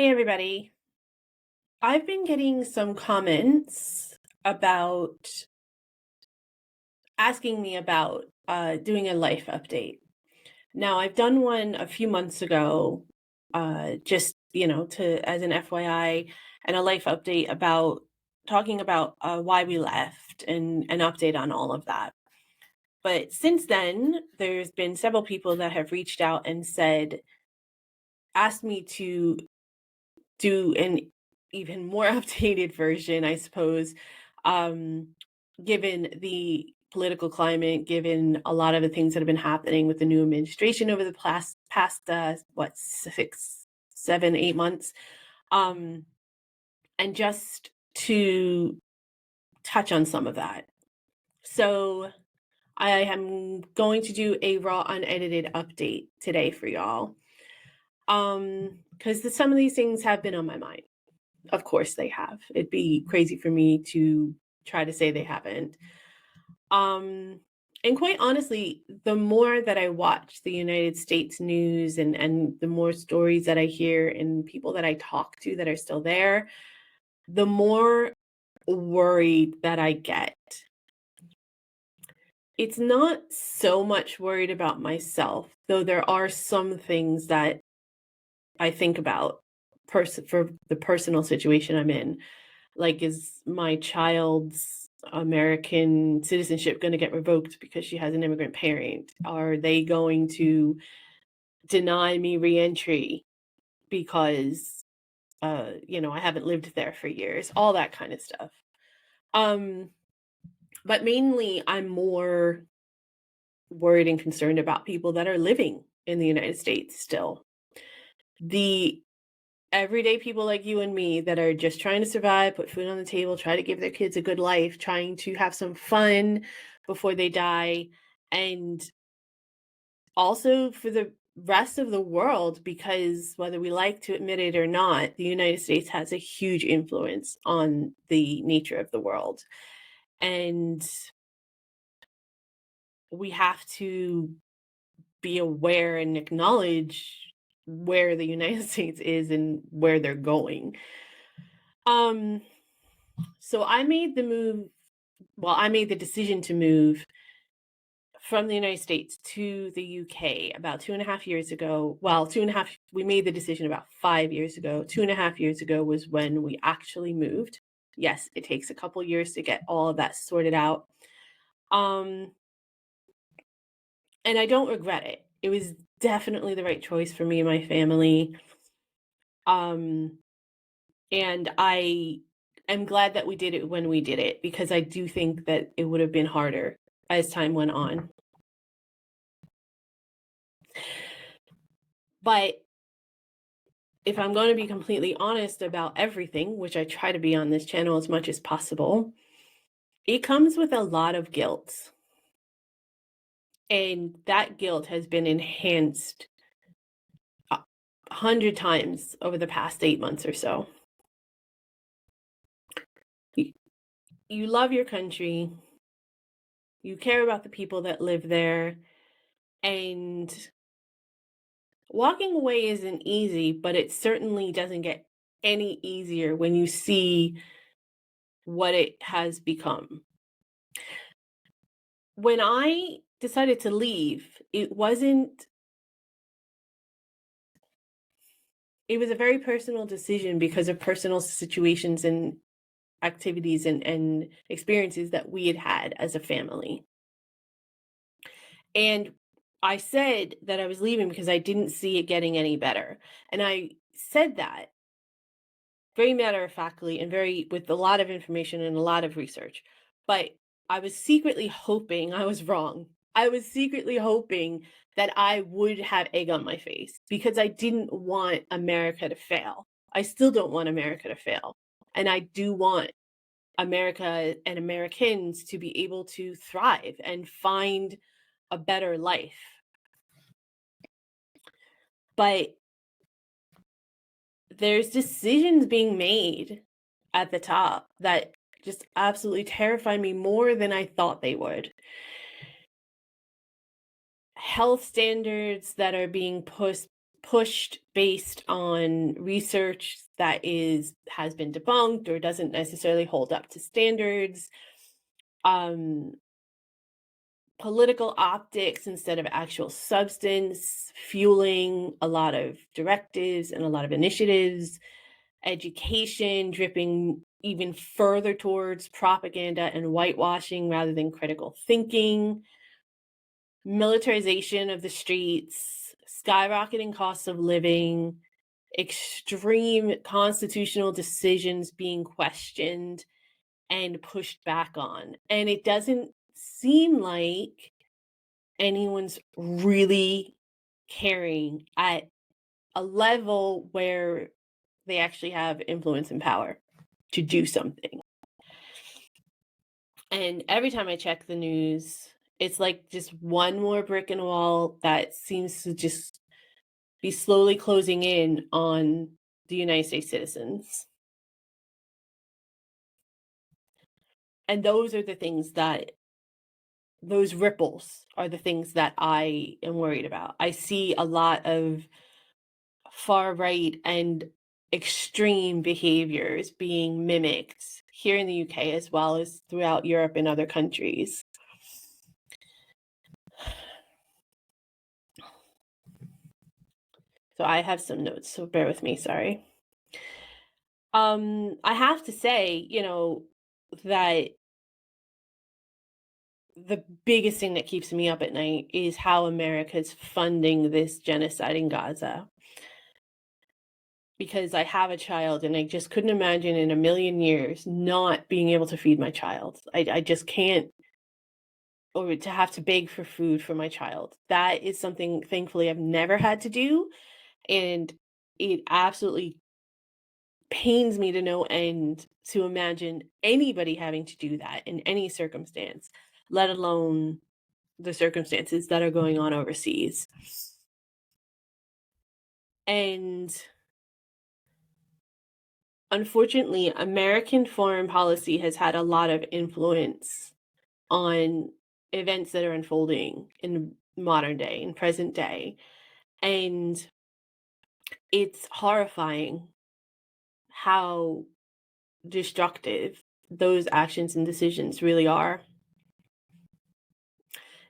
Hey everybody. I've been getting some comments about asking me about doing a life update. Now, I've done one a few months ago, just, to as an FYI, and a life update about talking about why we left and an update on all of that. But since then, there's been several people that have reached out and asked me to do an even more updated version, I suppose, um, given the political climate, given a lot of the things that have been happening with the new administration over the past what 6, 7, 8 months, um, and just to touch on some of that. So I am going to do a raw unedited update today for y'all. Because some of these things have been on my mind. Of course they have. It'd be crazy for me to try to say they haven't. And quite honestly, the more that I watch the United States news and the more stories that I hear and people that I talk to that are still there, the more worried that I get. It's not so much worried about myself, though there are some things that I think about for the personal situation I'm in. Like, is my child's American citizenship going to get revoked because she has an immigrant parent? Are they going to deny me reentry because, I haven't lived there for years? All that kind of stuff. Um, but mainly, I'm more worried and concerned about people that are living in the United States still. The everyday people like you and me that are just trying to survive, put food on the table, try to give their kids a good life, trying to have some fun before they die, and also for the rest of the world, because whether we like to admit it or not, the United States has a huge influence on the nature of the world. And we have to be aware and acknowledge where the United States is and where they're going. Um, So I made the decision to move from the United States to the UK about 2.5 years ago. Well, we made the decision about 5 years ago. 2.5 years ago was when we actually moved. Yes, it takes a couple years to get all of that sorted out. Um, and I don't regret it. It was definitely the right choice for me and my family. Um, and I am glad that we did it when we did it, because I do think that it would have been harder as time went on. But if I'm going to be completely honest about everything, which I try to be on this channel as much as possible, it comes with a lot of guilt. And that guilt has been enhanced 100 times over the past 8 months or so. You love your country, you care about the people that live there, and walking away isn't easy, but it certainly doesn't get any easier when you see what it has become. When I decided to leave, it was a very personal decision because of personal situations and activities and experiences that we had had as a family. And I said that I was leaving because I didn't see it getting any better. And I said that very matter of factly and very with a lot of information and a lot of research. But I was secretly hoping I was wrong. I was secretly hoping that I would have egg on my face because I didn't want America to fail. I still don't want America to fail. And I do want America and Americans to be able to thrive and find a better life. But there's decisions being made at the top that just absolutely terrify me more than I thought they would. Health standards that are being pushed based on research that has been debunked or doesn't necessarily hold up to standards. Um, Political optics instead of actual substance, fueling a lot of directives and a lot of initiatives, education dripping even further towards propaganda and whitewashing rather than critical thinking, militarization of the streets, skyrocketing costs of living, extreme constitutional decisions being questioned and pushed back on. And it doesn't seem like anyone's really caring at a level where they actually have influence and power to do something. And every time I check the news, it's like just one more brick in the wall that seems to just be slowly closing in on the United States citizens. And those ripples are the things that I am worried about. I see a lot of far right and extreme behaviors being mimicked here in the UK as well as throughout Europe and other countries. So I have some notes, so bear with me, sorry. I have to say, that the biggest thing that keeps me up at night is how America's funding this genocide in Gaza. Because I have a child and I just couldn't imagine in a million years not being able to feed my child. I just can't, or to have to beg for food for my child. That is something, thankfully, I've never had to do. And it absolutely pains me to no end to imagine anybody having to do that in any circumstance, let alone the circumstances that are going on overseas. And unfortunately, American foreign policy has had a lot of influence on events that are unfolding in modern day, in present day. And it's horrifying how destructive those actions and decisions really are.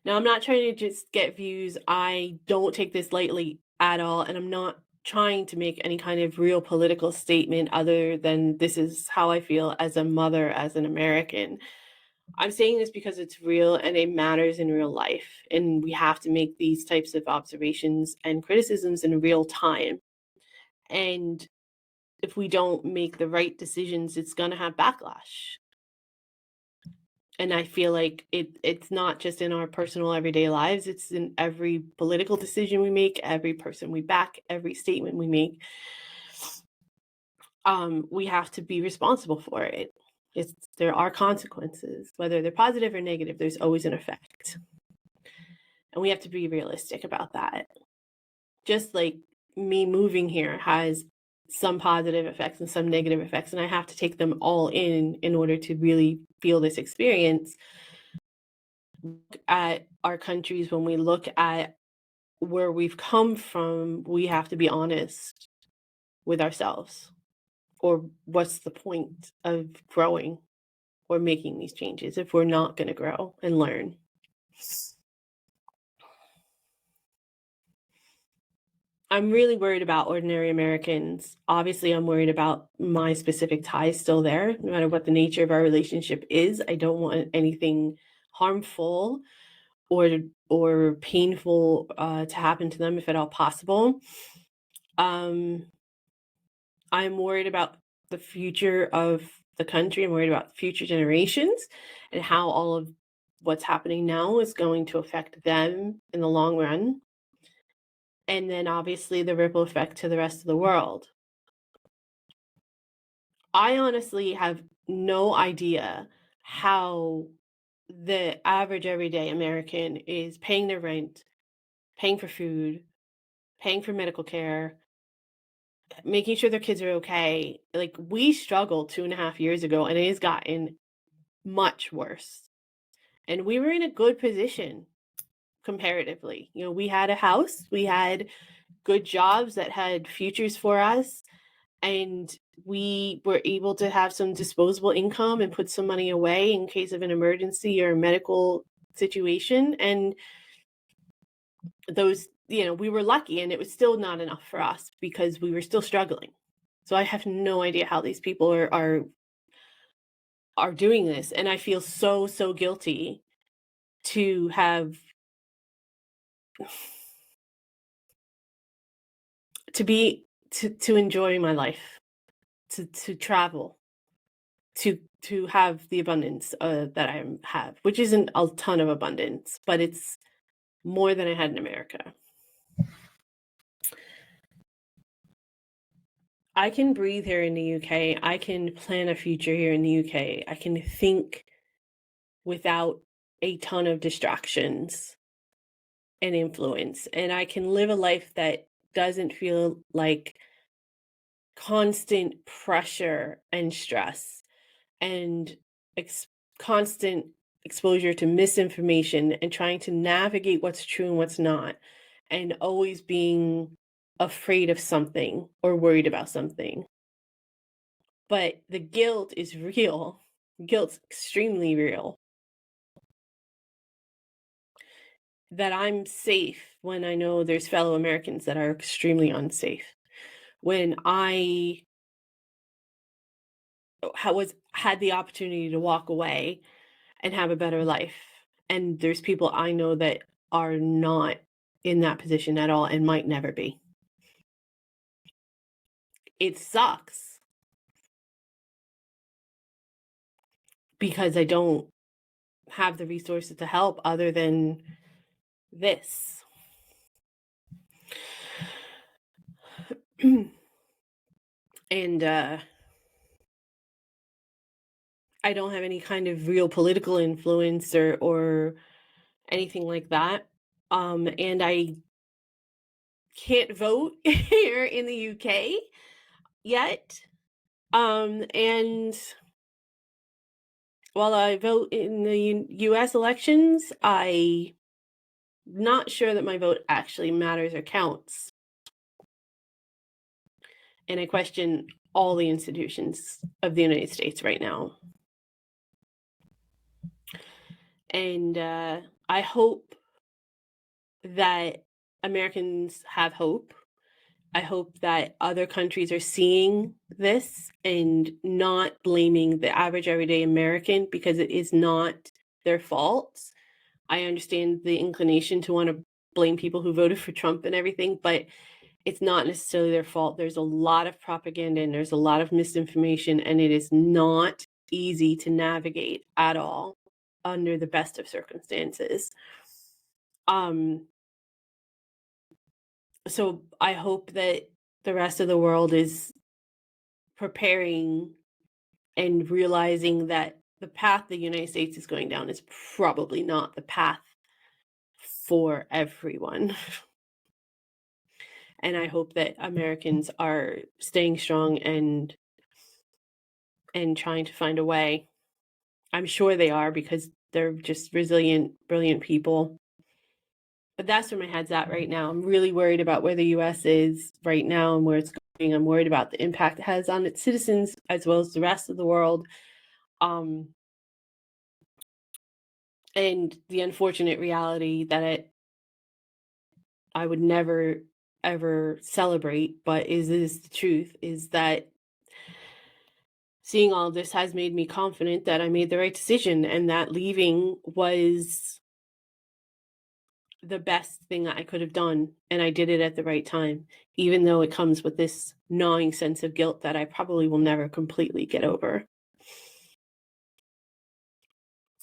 Now, I'm not trying to just get views. I don't take this lightly at all. And I'm not trying to make any kind of real political statement other than this is how I feel as a mother, as an American. I'm saying this because it's real and it matters in real life. And we have to make these types of observations and criticisms in real time. And if we don't make the right decisions, it's going to have backlash. And I feel like it's not just in our personal everyday lives, it's in every political decision we make, every person we back, every statement we make. We have to be responsible for it. There are consequences, whether they're positive or negative, there's always an effect. And we have to be realistic about that. Just like me moving here has some positive effects and some negative effects, and I have to take them all in order to really feel this experience. At our countries, when we look at where we've come from, we have to be honest with ourselves. Or what's the point of growing or making these changes if we're not going to grow and learn? I'm really worried about ordinary Americans. Obviously, I'm worried about my specific ties still there, no matter what the nature of our relationship is. I don't want anything harmful or painful to happen to them if at all possible. I'm worried about the future of the country. I'm worried about future generations and how all of what's happening now is going to affect them in the long run. And then obviously the ripple effect to the rest of the world. I honestly have no idea how the average everyday American is paying their rent, paying for food, paying for medical care, making sure their kids are okay. Like, we struggled 2.5 years ago, and it has gotten much worse. And we were in a good position comparatively. We had a house, we had good jobs that had futures for us, and we were able to have some disposable income and put some money away in case of an emergency or a medical situation. And those, we were lucky, and it was still not enough for us because we were still struggling. So I have no idea how these people are doing this, and I feel so guilty to have to enjoy my life, to travel, to have the abundance that I have, which isn't a ton of abundance, but it's more than I had in America. I can breathe here in the UK. I can plan a future here in the UK. I can think without a ton of distractions and influence, and I can live a life that doesn't feel like constant pressure and stress and constant exposure to misinformation and trying to navigate what's true and what's not, and always being afraid of something or worried about something. But the guilt is real. Guilt's extremely real. That I'm safe when I know there's fellow Americans that are extremely unsafe. When I had the opportunity to walk away and have a better life, and there's people I know that are not in that position at all and might never be. It sucks because I don't have the resources to help other than this. And I don't have any kind of real political influence or anything like that. And I can't vote here in the UK yet. And while I vote in the US elections, I'm not sure that my vote actually matters or counts. And I question all the institutions of the United States right now. And I hope that Americans have hope. I hope that other countries are seeing this and not blaming the average everyday American, because it is not their fault. I understand the inclination to want to blame people who voted for Trump and everything, but it's not necessarily their fault. There's a lot of propaganda and there's a lot of misinformation, and it is not easy to navigate at all under the best of circumstances. So I hope that the rest of the world is preparing and realizing that the path the United States is going down is probably not the path for everyone. And I hope that Americans are staying strong and trying to find a way. I'm sure they are, because they're just resilient, brilliant people. But that's where my head's at right now. I'm really worried about where the US is right now and where it's going. I'm worried about the impact it has on its citizens as well as the rest of the world. And the unfortunate reality that I would never ever celebrate, but is the truth, is that seeing all of this has made me confident that I made the right decision, and that leaving was the best thing that I could have done, and I did it at the right time, even though it comes with this gnawing sense of guilt that I probably will never completely get over.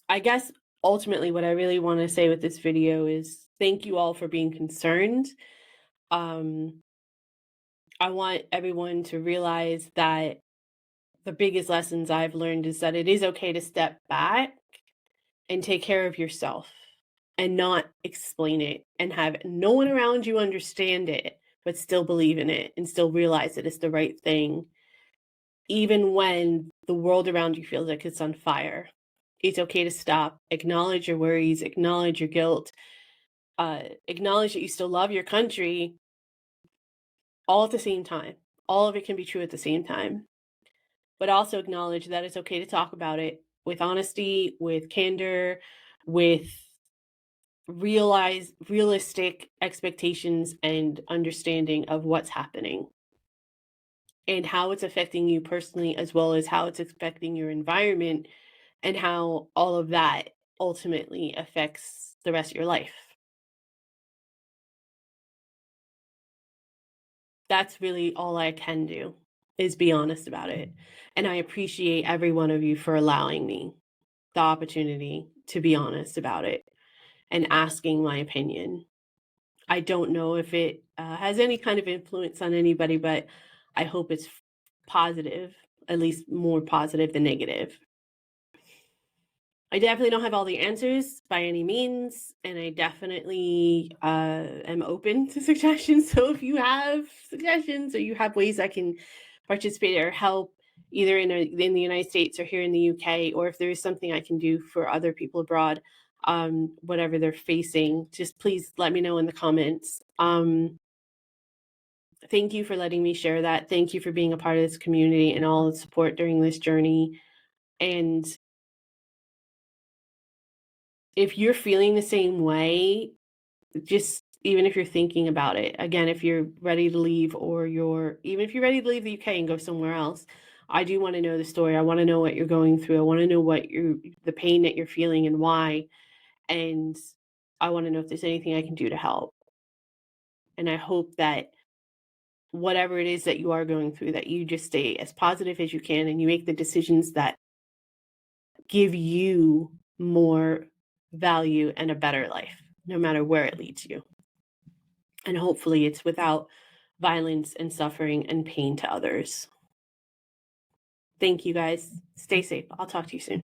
I guess ultimately what I really want to say with this video is thank you all for being concerned. I want everyone to realize that the biggest lessons I've learned is that it is okay to step back and take care of yourself and not explain it and have no one around you understand it, but still believe in it and still realize that it's the right thing, even when the world around you feels like it's on fire. It's okay to stop, acknowledge your worries, acknowledge your guilt, acknowledge that you still love your country, all at the same time. All of it can be true at the same time, but also acknowledge that it's okay to talk about it with honesty, with candor, with realistic expectations and understanding of what's happening and how it's affecting you personally, as well as how it's affecting your environment and how all of that ultimately affects the rest of your life. That's really all I can do, is be honest about it. And I appreciate every one of you for allowing me the opportunity to be honest about it and asking my opinion. I don't know if it has any kind of influence on anybody, but I hope it's positive, at least more positive than negative. I definitely don't have all the answers by any means, and I definitely am open to suggestions. So if you have suggestions or you have ways I can participate or help, either in the United States or here in the UK, or if there is something I can do for other people abroad, whatever they're facing, just please let me know in the comments. Thank you for letting me share that. Thank you for being a part of this community and all the support during this journey. And if you're feeling the same way, just even if you're thinking about it, again, if you're ready to leave or even if you're ready to leave the UK and go somewhere else, I do want to know the story. I want to know what you're going through. I want to know the pain that you're feeling and why. And I want to know if there's anything I can do to help. And I hope that whatever it is that you are going through, that you just stay as positive as you can and you make the decisions that give you more value and a better life, no matter where it leads you. And hopefully it's without violence and suffering and pain to others. Thank you guys. Stay safe. I'll talk to you soon.